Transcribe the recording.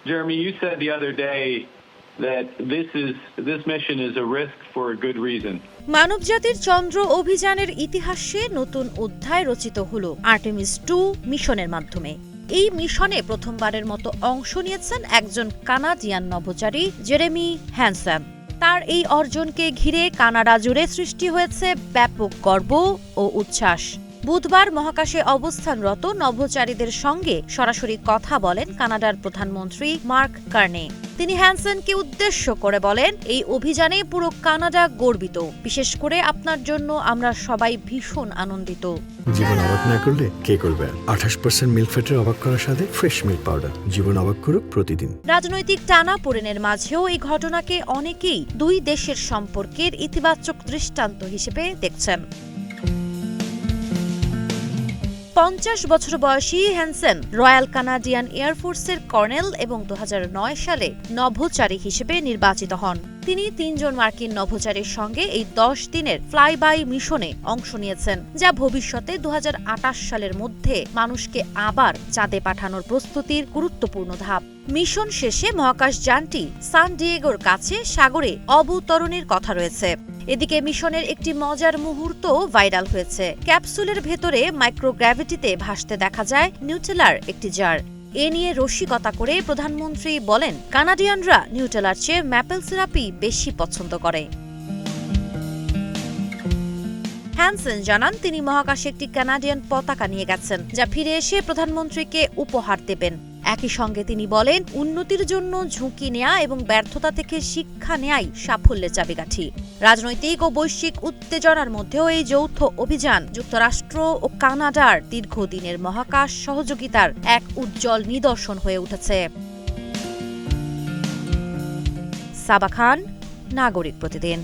Jeremy, you said the other day that this mission is a risk for a good reason. মানবজাতির চন্দ্র অভিযানের ইতিহাসে নতুন অধ্যায় রচিত হলো আর্টেমিস 2 মিশনের মাধ্যমে। এই মিশনে প্রথমবারের মতো অংশ নিয়েছেন একজন কানাডিয়ান নভোচারী জেরেমি হ্যানসেন। তার এই অর্জনকে ঘিরে কানাডা জুড়ে সৃষ্টি হয়েছে ব্যাপক গর্ব ও উচ্ছ্বাস। বুধবার মহাকাশে অবস্থানরত নভোচারীদের সঙ্গে সরাসরি কথা বলেন কানাডার প্রধানমন্ত্রী মার্ক কার্নে। তিনি হ্যানসেনকে উদ্দেশ্য করে বলেন, এই অভিযানে পুরো কানাডা গর্বিত, বিশেষ করে আপনার জন্য আমরা সবাই ভীষণ আনন্দিত। জীবন অবাক না করলে কে করবে? 28% মিল্ক ফ্যাটের অবাক করার সাথে ফ্রেশ মিল্ক পাউডার। জীবন অবাক করুক প্রতিদিন। রাজনৈতিক টানাপোড়েনের মাঝেও এই ঘটনাকে অনেকেই দুই দেশের সম্পর্কের ইতিবাচক দৃষ্টান্ত হিসেবে দেখছেন। 50 বছর বয়সী হ্যানসেন রয়্যাল কানাডিয়ান এয়ারফোর্সের কর্নেল এবং 2009 সালে নভোচারী হিসেবে নির্বাচিত হন। তিনি 3 জন মার্কিন নভোচারীর সঙ্গে এই 10 দিনের ফ্লাই বাই মিশনে অংশ নিয়েছেন, যা ভবিষ্যতে 2028 সালের মধ্যে মানুষকে আবার চাঁদে পাঠানোর প্রস্তুতির গুরুত্বপূর্ণ ধাপ। মিশন শেষে মহাকাশযানটি সান ডিয়েগোর কাছে সাগরে অবতরণের কথা রয়েছে। এদিকে মিশনের একটি মজার মুহূর্ত ভাইরাল হয়েছে। ক্যাপসুলের ভেতরে মাইক্রোগ্র্যাভিটিতে ভাসতে দেখা যায় নিউটেলার একটি জার। এ নিয়ে রসিকতা করে প্রধানমন্ত্রী বলেন, কানাডিয়ানরা নিউটেলার চেয়ে ম্যাপেল সিরাপই বেশি পছন্দ করে। হ্যানসেন জানান, তিনি মহাকাশে একটি কানাডিয়ান পতাকা নিয়ে গেছেন, যা ফিরে এসে প্রধানমন্ত্রীকে উপহার দেবেন। একই সঙ্গে তিনি বলেন, উন্নতির জন্য ঝুঁকি নেয়া এবং ব্যর্থতা থেকে শিক্ষা নেয়াই সাফল্যের চাবিকাঠি। রাজনৈতিক ও বৈশ্বিক উত্তেজনার মধ্যেও এই যৌথ অভিযান যুক্তরাষ্ট্র ও কানাডার দীর্ঘদিনের মহাকাশ সহযোগিতার এক উজ্জ্বল নিদর্শন হয়ে উঠেছে। সাবা খান, নাগরিক প্রতিদিন।